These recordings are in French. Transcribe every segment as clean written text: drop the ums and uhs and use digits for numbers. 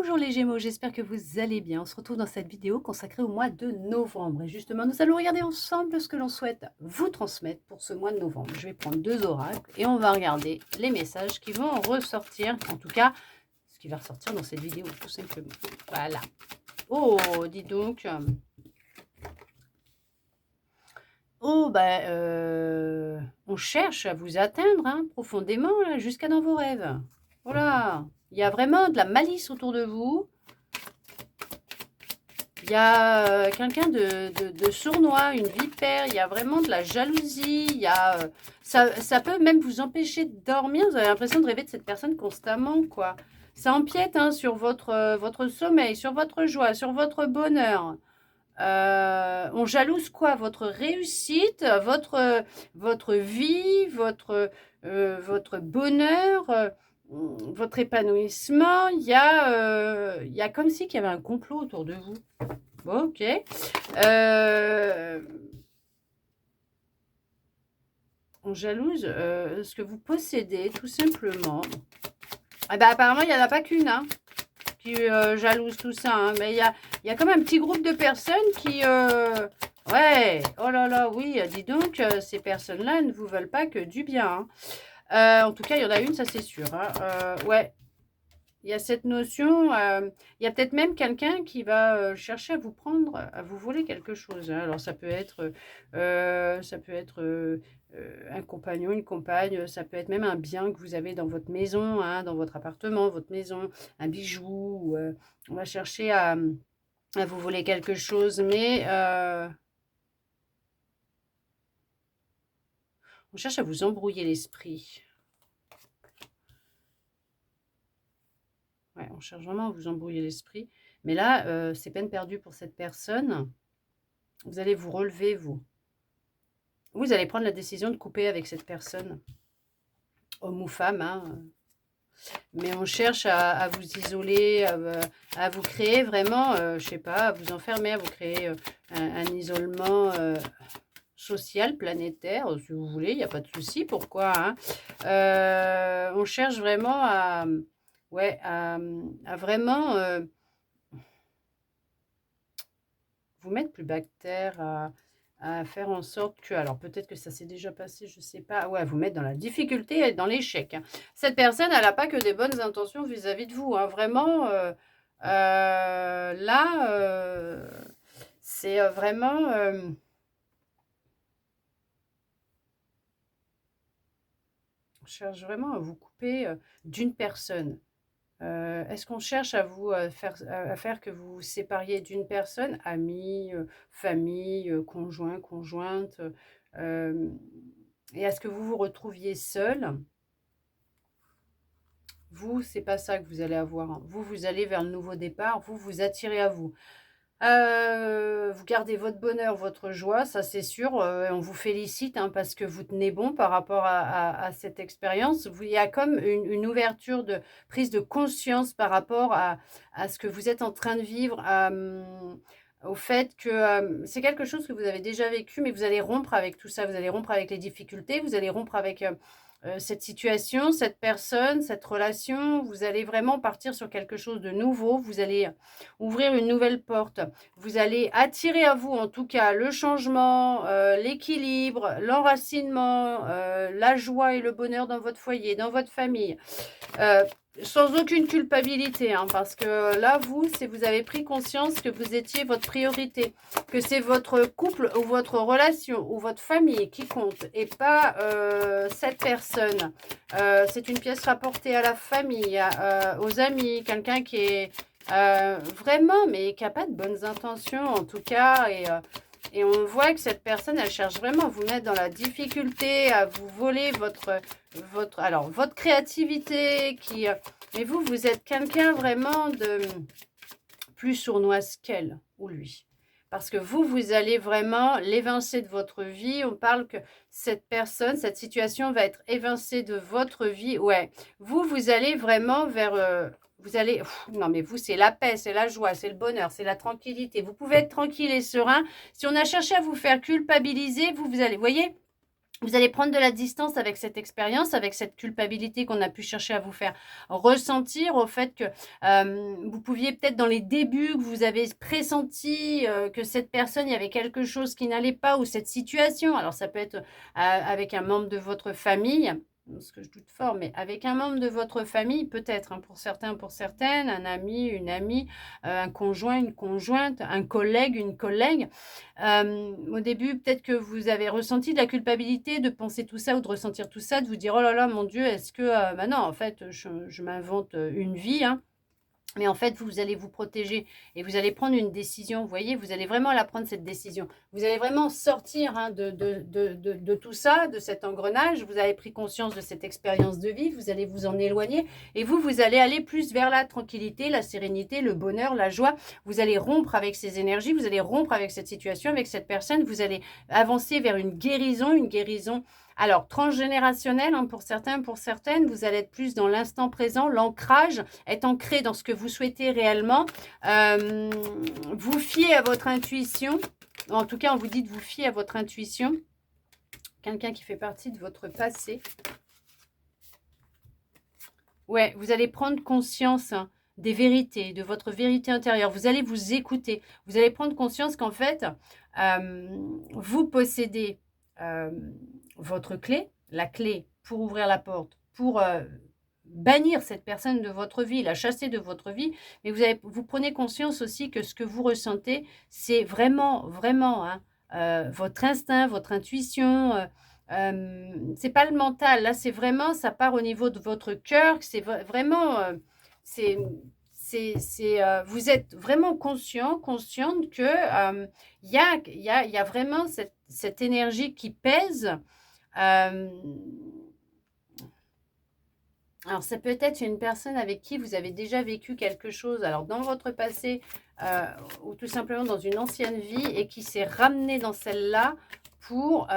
Bonjour les Gémeaux, j'espère que vous allez bien. On se retrouve dans cette vidéo consacrée au mois de novembre. Et justement, nous allons regarder ensemble ce que l'on souhaite vous transmettre pour ce mois de novembre. Je vais prendre deux oracles et on va regarder les messages qui vont ressortir. En tout cas, ce qui va ressortir dans cette vidéo, tout simplement. Voilà. Oh, dis donc. Oh, on cherche à vous atteindre profondément, jusqu'à dans vos rêves. Voilà. Il y a vraiment de la malice autour de vous. Il y a quelqu'un de sournois, une vipère, il y a vraiment de la jalousie, il y a, ça peut même vous empêcher de dormir, vous avez l'impression de rêver de cette personne constamment, quoi. Ça empiète sur votre sommeil, sur votre joie, sur votre bonheur. On jalouse quoi? Votre réussite, votre vie, votre bonheur, votre épanouissement. Il y a comme si qu'il y avait un complot autour de vous. Bon, ok. On jalouse ce que vous possédez, tout simplement. Eh ben, apparemment, il n'y en a pas qu'une qui jalouse tout ça. Mais il y a quand même un petit groupe de personnes qui... ouais, oh là là, oui, dis donc, ces personnes-là ne vous veulent pas que du bien. En tout cas, il y en a une, ça c'est sûr. Ouais. Il y a cette notion, il y a peut-être même quelqu'un qui va chercher à vous prendre, à vous voler quelque chose. Alors ça peut être un compagnon, une compagne, ça peut être même un bien que vous avez dans votre maison, dans votre appartement, votre maison, un bijou. On va chercher à vous voler quelque chose, mais on cherche à vous embrouiller l'esprit. Ouais, on cherche vraiment à vous embrouiller l'esprit. Mais là, c'est peine perdue pour cette personne. Vous allez vous relever, vous. Vous allez prendre la décision de couper avec cette personne, homme ou femme. Mais on cherche à vous isoler, à vous créer vraiment, je sais pas, à vous enfermer, à vous créer un isolement social, planétaire, si vous voulez, il n'y a pas de souci. Pourquoi on cherche vraiment ouais, à vraiment vous mettre plus bas que terre, à faire en sorte que, alors peut-être que ça s'est déjà passé, je sais pas, ouais, vous mettre dans la difficulté et dans l'échec. Cette personne, elle n'a pas que des bonnes intentions vis-à-vis de vous, vraiment, là, c'est vraiment, on cherche vraiment à vous couper d'une personne. Est-ce qu'on cherche à vous faire que vous vous sépariez d'une personne, amis, famille, conjoint, conjointe, et à ce que vous vous retrouviez seul? Vous, c'est pas ça que vous allez avoir. Vous, vous allez vers le nouveau départ. Vous, vous attirez à vous. Vous gardez votre bonheur, votre joie, ça c'est sûr. On vous félicite parce que vous tenez bon par rapport à cette expérience. Il y a comme une ouverture de prise de conscience par rapport à ce que vous êtes en train de vivre, au fait que c'est quelque chose que vous avez déjà vécu, mais vous allez rompre avec tout ça. Vous allez rompre avec les difficultés, vous allez rompre avec cette situation, cette personne, cette relation. Vous allez vraiment partir sur quelque chose de nouveau. Vous allez ouvrir une nouvelle porte. Vous allez attirer à vous, en tout cas, le changement, l'équilibre, l'enracinement, la joie et le bonheur dans votre foyer, dans votre famille. Sans aucune culpabilité, parce que là, vous avez pris conscience que vous étiez votre priorité, que c'est votre couple ou votre relation ou votre famille qui compte et pas cette personne. C'est une pièce rapportée à la famille, aux amis, quelqu'un qui est vraiment, mais qui n'a pas de bonnes intentions en tout cas. Et on voit que cette personne, elle cherche vraiment à vous mettre dans la difficulté, à vous voler votre créativité. Mais vous êtes quelqu'un vraiment de plus sournoise qu'elle ou lui. Parce que vous allez vraiment l'évincer de votre vie. On parle que cette personne, cette situation va être évincée de votre vie. Ouais, vous allez vraiment vers... vous allez... non, mais vous, c'est la paix, c'est la joie, c'est le bonheur, c'est la tranquillité. Vous pouvez être tranquille et serein. Si on a cherché à vous faire culpabiliser, vous allez... Vous voyez, Vous allez prendre de la distance avec cette expérience, avec cette culpabilité qu'on a pu chercher à vous faire ressentir, au fait que vous pouviez peut-être dans les débuts, que vous avez pressenti que cette personne, il y avait quelque chose qui n'allait pas, ou cette situation. Alors ça peut être avec un membre de votre famille, ce que je doute fort, mais avec un membre de votre famille, peut-être, hein, pour certains, pour certaines, un ami, une amie, un conjoint, une conjointe, un collègue, une collègue. Au début, peut-être que vous avez ressenti de la culpabilité de penser tout ça ou de ressentir tout ça, de vous dire: «Oh là là, mon Dieu, est-ce que» bah non, en fait, je m'invente, une vie, hein. Mais en fait, vous allez vous protéger et vous allez prendre une décision. Vous voyez, vous allez vraiment la prendre, cette décision. Vous allez vraiment sortir, hein, de tout ça, de cet engrenage. Vous avez pris conscience de cette expérience de vie. Vous allez vous en éloigner et vous allez aller plus vers la tranquillité, la sérénité, le bonheur, la joie. Vous allez rompre avec ces énergies. Vous allez rompre avec cette situation, avec cette personne. Vous allez avancer vers une guérison. Alors, transgénérationnelle, hein, pour certains, pour certaines, vous allez être plus dans l'instant présent, l'ancrage, être ancré dans ce que vous souhaitez réellement. Vous fiez à votre intuition. En tout cas, on vous dit de vous fier à votre intuition. Quelqu'un qui fait partie de votre passé. Ouais, vous allez prendre conscience, hein, des vérités, de votre vérité intérieure. Vous allez vous écouter. Vous allez prendre conscience qu'en fait, vous possédez votre clé, la clé pour ouvrir la porte, pour bannir cette personne de votre vie, la chasser de votre vie, mais vous prenez conscience aussi que ce que vous ressentez, c'est vraiment, vraiment, hein, votre instinct, votre intuition. C'est pas le mental, là, c'est vraiment, ça part au niveau de votre cœur, c'est vraiment, c'est, vous êtes vraiment consciente que il y a vraiment cette énergie qui pèse. Euh, alors, ça peut être une personne avec qui vous avez déjà vécu quelque chose, alors dans votre passé, euh, ou tout simplement dans une ancienne vie, et qui s'est ramené dans celle-là pour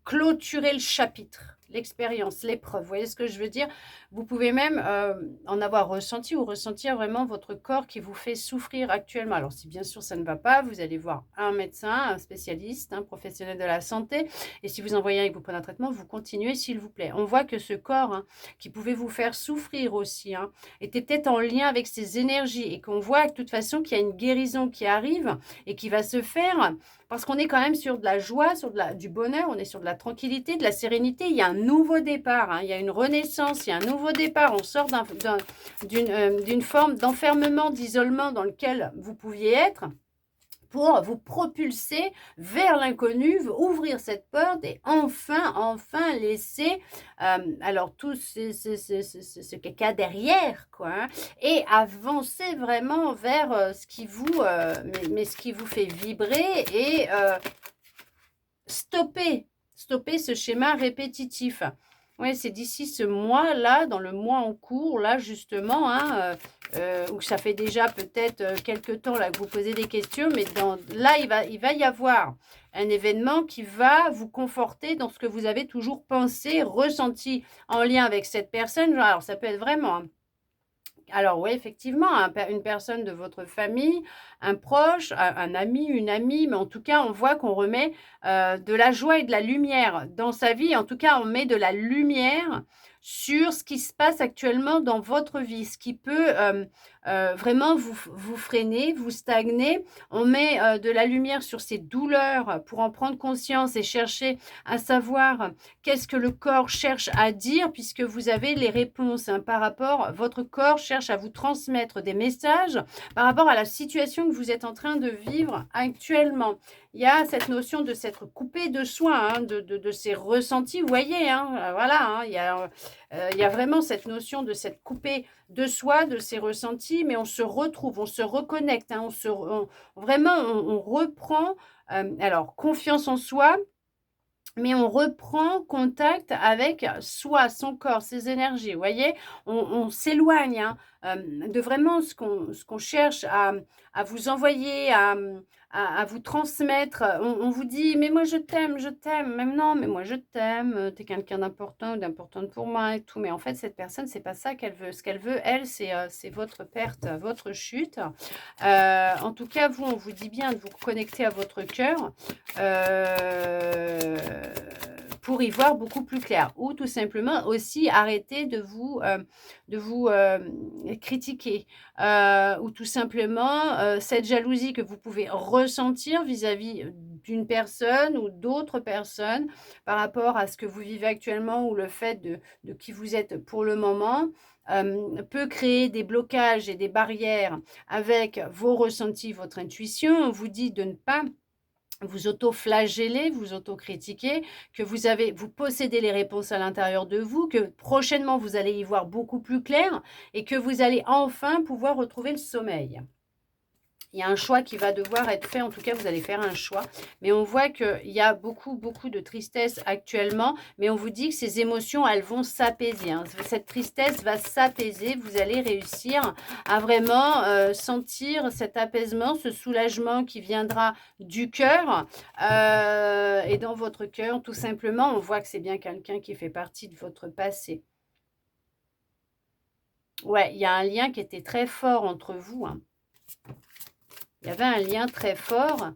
clôturer le chapitre, l'expérience, l'épreuve. Vous voyez ce que je veux dire? Vous pouvez même en avoir ressenti ou ressentir vraiment votre corps qui vous fait souffrir actuellement. Alors, si bien sûr ça ne va pas, vous allez voir un médecin, un spécialiste, un professionnel de la santé. Et si vous en voyez un et que vous prenez un traitement, vous continuez, s'il vous plaît. On voit que ce corps, hein, qui pouvait vous faire souffrir aussi, hein, était peut-être en lien avec ces énergies, et qu'on voit de toute façon qu'il y a une guérison qui arrive et qui va se faire, parce qu'on est quand même sur de la joie, sur du bonheur, on est sur de la tranquillité, de la sérénité. Il y a un nouveau départ, hein, il y a une renaissance, il y a un nouveau départ. On sort d'une forme d'enfermement, d'isolement dans lequel vous pouviez être, pour vous propulser vers l'inconnu, ouvrir cette porte et enfin laisser alors tout ce caca derrière, quoi, hein, et avancer vraiment vers ce qui vous, mais ce qui vous fait vibrer, et stopper ce schéma répétitif. Oui, c'est d'ici ce mois-là, dans le mois en cours, là justement, hein, où ça fait déjà peut-être quelque temps là que vous posez des questions, mais là, il va y avoir un événement qui va vous conforter dans ce que vous avez toujours pensé, ressenti en lien avec cette personne. Alors, ça peut être vraiment, hein, alors oui, effectivement, une personne de votre famille, un proche, un ami, une amie, mais en tout cas, on voit qu'on remet de la joie et de la lumière dans sa vie. En tout cas, on met de la lumière sur ce qui se passe actuellement dans votre vie, ce qui peut vraiment vous freiner, vous stagner. On met de la lumière sur ces douleurs pour en prendre conscience et chercher à savoir qu'est-ce que le corps cherche à dire, puisque vous avez les réponses, hein, par rapport, votre corps cherche à vous transmettre des messages par rapport à la situation que vous êtes en train de vivre actuellement. Il y a cette notion de s'être coupé de soi, hein, de ces ressentis, vous voyez, hein, voilà, hein, il y a vraiment cette notion de s'être coupé de soi, de ses ressentis, mais on se retrouve, on se reconnecte, hein, vraiment, on reprend, alors, confiance en soi, mais on reprend contact avec soi, son corps, ses énergies, vous voyez? On s'éloigne, hein, de vraiment ce qu'on cherche à vous envoyer, à vous transmettre. On vous dit: «Mais moi je t'aime, je t'aime». Même non, mais moi je t'aime, tu es quelqu'un d'important ou d'importante pour moi et tout. Mais en fait, cette personne, c'est pas ça qu'elle veut. Ce qu'elle veut, elle, c'est votre perte, votre chute. En tout cas, vous, on vous dit bien de vous connecter à votre cœur, pour y voir beaucoup plus clair. Ou tout simplement aussi arrêter de vous critiquer. Ou tout simplement cette jalousie que vous pouvez ressentir vis-à-vis d'une personne ou d'autres personnes par rapport à ce que vous vivez actuellement ou le fait de qui vous êtes pour le moment, peut créer des blocages et des barrières avec vos ressentis, votre intuition. On vous dit de ne pas vous auto-flageller, vous auto-critiquer, que vous possédez les réponses à l'intérieur de vous, que prochainement vous allez y voir beaucoup plus clair et que vous allez enfin pouvoir retrouver le sommeil. Il y a un choix qui va devoir être fait, en tout cas vous allez faire un choix, mais on voit qu'il y a beaucoup de tristesse actuellement, mais on vous dit que ces émotions, elles vont s'apaiser, hein. Cette tristesse va s'apaiser, vous allez réussir à vraiment sentir cet apaisement, ce soulagement qui viendra du cœur, et dans votre cœur, tout simplement, on voit que c'est bien quelqu'un qui fait partie de votre passé. Ouais, il y a un lien qui était très fort entre vous, hein. Il y avait un lien très fort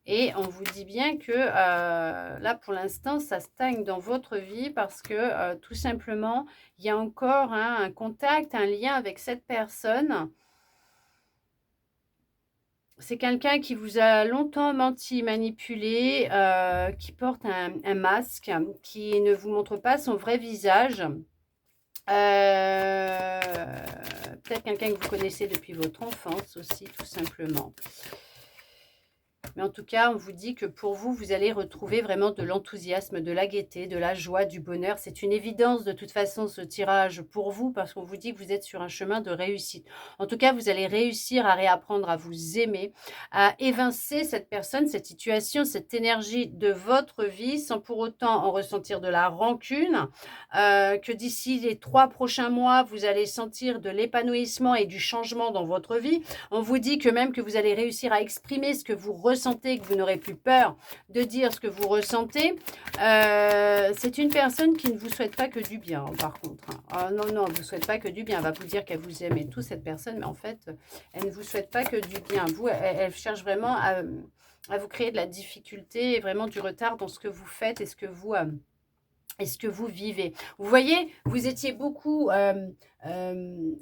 et on vous dit bien que là, pour l'instant, ça stagne dans votre vie parce que tout simplement, il y a encore un contact, un lien avec cette personne. C'est quelqu'un qui vous a longtemps menti, manipulé, qui porte un masque, qui ne vous montre pas son vrai visage. Peut-être quelqu'un que vous connaissez depuis votre enfance aussi, tout simplement. Mais en tout cas, on vous dit que pour vous, vous allez retrouver vraiment de l'enthousiasme, de la gaieté, de la joie, du bonheur. C'est une évidence de toute façon ce tirage pour vous parce qu'on vous dit que vous êtes sur un chemin de réussite. En tout cas, vous allez réussir à réapprendre à vous aimer, à évincer cette personne, cette situation, cette énergie de votre vie sans pour autant en ressentir de la rancune. Que d'ici les 3 prochains mois, vous allez sentir de l'épanouissement et du changement dans votre vie. On vous dit que même que vous allez réussir à exprimer ce que vous ressentez, que vous n'aurez plus peur de dire ce que vous ressentez. C'est une personne qui ne vous souhaite pas que du bien, par contre. Non, elle ne vous souhaite pas que du bien. Elle va vous dire qu'elle vous aime et tout, cette personne, mais en fait, elle ne vous souhaite pas que du bien. Vous, elle cherche vraiment à vous créer de la difficulté et vraiment du retard dans ce que vous faites et ce que vous vivez. Vous voyez, vous étiez beaucoup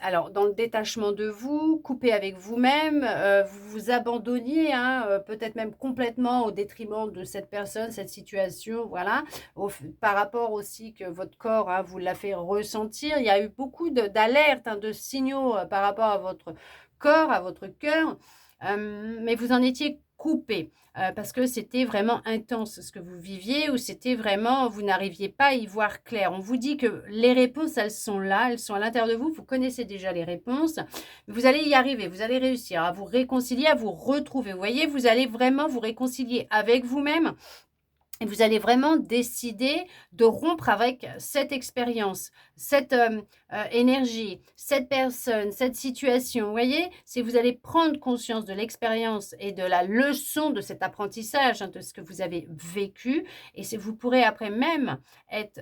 alors dans le détachement de vous, coupé avec vous-même, vous vous abandonniez, hein, peut-être même complètement au détriment de cette personne, cette situation, voilà. Par rapport aussi que votre corps, hein, vous l'a fait ressentir. Il y a eu beaucoup d'alertes, hein, de signaux par rapport à votre corps, à votre cœur, mais vous en étiez coupé. Parce que c'était vraiment intense ce que vous viviez ou c'était vraiment, vous n'arriviez pas à y voir clair. On vous dit que les réponses, elles sont là, elles sont à l'intérieur de vous. Vous connaissez déjà les réponses. Vous allez y arriver, vous allez réussir à vous réconcilier, à vous retrouver. Vous voyez, vous allez vraiment vous réconcilier avec vous-même. Et vous allez vraiment décider de rompre avec cette expérience, cette énergie, cette personne, cette situation. Vous voyez, si vous allez prendre conscience de l'expérience et de la leçon de cet apprentissage, hein, de ce que vous avez vécu, et vous pourrez après même être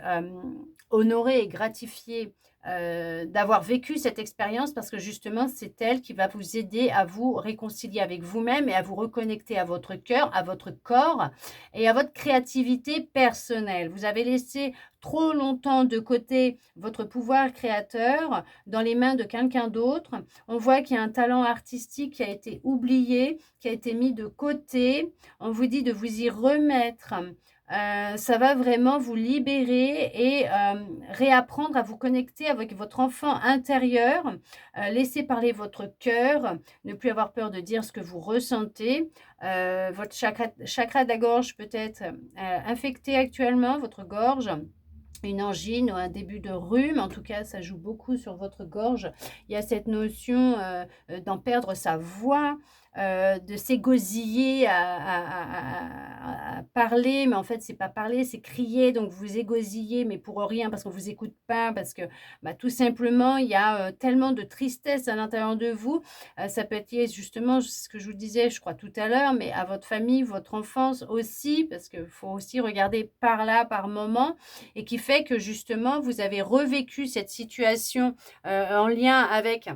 honoré et gratifié d'avoir vécu cette expérience parce que justement c'est elle qui va vous aider à vous réconcilier avec vous-même et à vous reconnecter à votre cœur, à votre corps et à votre créativité personnelle. Vous avez laissé trop longtemps de côté votre pouvoir créateur dans les mains de quelqu'un d'autre. On voit qu'il y a un talent artistique qui a été oublié, qui a été mis de côté. On vous dit de vous y remettre. Ça va vraiment vous libérer et réapprendre à vous connecter avec votre enfant intérieur, laisser parler votre cœur, ne plus avoir peur de dire ce que vous ressentez. Votre chakra de la gorge peut être infecté actuellement, votre gorge. Une angine ou un début de rhume, en tout cas ça joue beaucoup sur votre gorge. Il y a cette notion d'en perdre sa voix, de s'égosiller à parler, mais en fait c'est pas parler, c'est crier, donc vous égosillez mais pour rien parce qu'on vous écoute pas, parce que tout simplement il y a tellement de tristesse à l'intérieur de vous. Ça peut être lié justement, ce que je vous disais je crois tout à l'heure, mais à votre famille, votre enfance aussi, parce qu'il faut aussi regarder par là, par moment, et qui fait que justement vous avez revécu cette situation en lien avec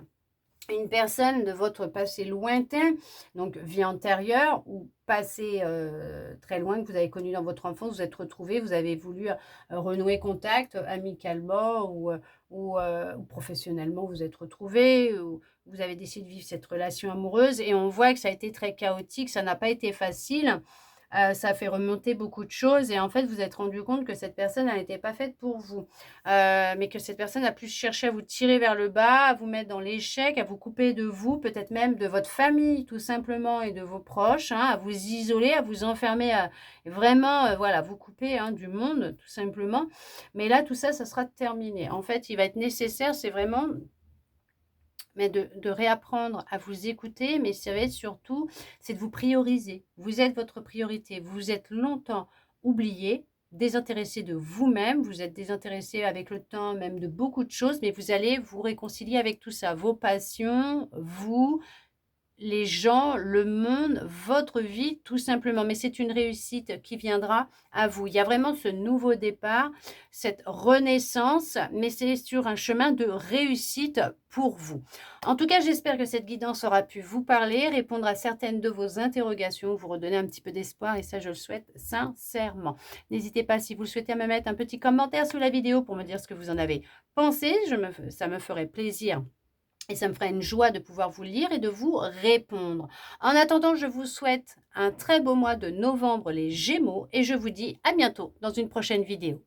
une personne de votre passé lointain, donc vie antérieure ou passé très loin que vous avez connu dans votre enfance, vous êtes retrouvés, vous avez voulu renouer contact amicalement ou professionnellement, vous êtes retrouvés, ou vous avez décidé de vivre cette relation amoureuse et on voit que ça a été très chaotique, ça n'a pas été facile. Ça a fait remonter beaucoup de choses et en fait, vous êtes rendu compte que cette personne, elle n'était pas faite pour vous. Mais que cette personne a plus cherché à vous tirer vers le bas, à vous mettre dans l'échec, à vous couper de vous, peut-être même de votre famille, tout simplement, et de vos proches, hein, à vous isoler, à vous enfermer, vraiment, voilà, vous couper hein, du monde, tout simplement. Mais là, tout ça, ça sera terminé. En fait, il va être nécessaire, c'est vraiment mais de réapprendre à vous écouter, mais ça va être surtout, c'est de vous prioriser. Vous êtes votre priorité. Vous êtes longtemps oublié, désintéressé de vous-même. Vous êtes désintéressé avec le temps même de beaucoup de choses, mais vous allez vous réconcilier avec tout ça. Vos passions, vous, les gens, le monde, votre vie, tout simplement. Mais c'est une réussite qui viendra à vous. Il y a vraiment ce nouveau départ, cette renaissance, mais c'est sur un chemin de réussite pour vous. En tout cas, j'espère que cette guidance aura pu vous parler, répondre à certaines de vos interrogations, vous redonner un petit peu d'espoir, et ça, je le souhaite sincèrement. N'hésitez pas, si vous le souhaitez, à me mettre un petit commentaire sous la vidéo pour me dire ce que vous en avez pensé. Ça me ferait plaisir. Et ça me ferait une joie de pouvoir vous lire et de vous répondre. En attendant, je vous souhaite un très beau mois de novembre, les Gémeaux, et je vous dis à bientôt dans une prochaine vidéo.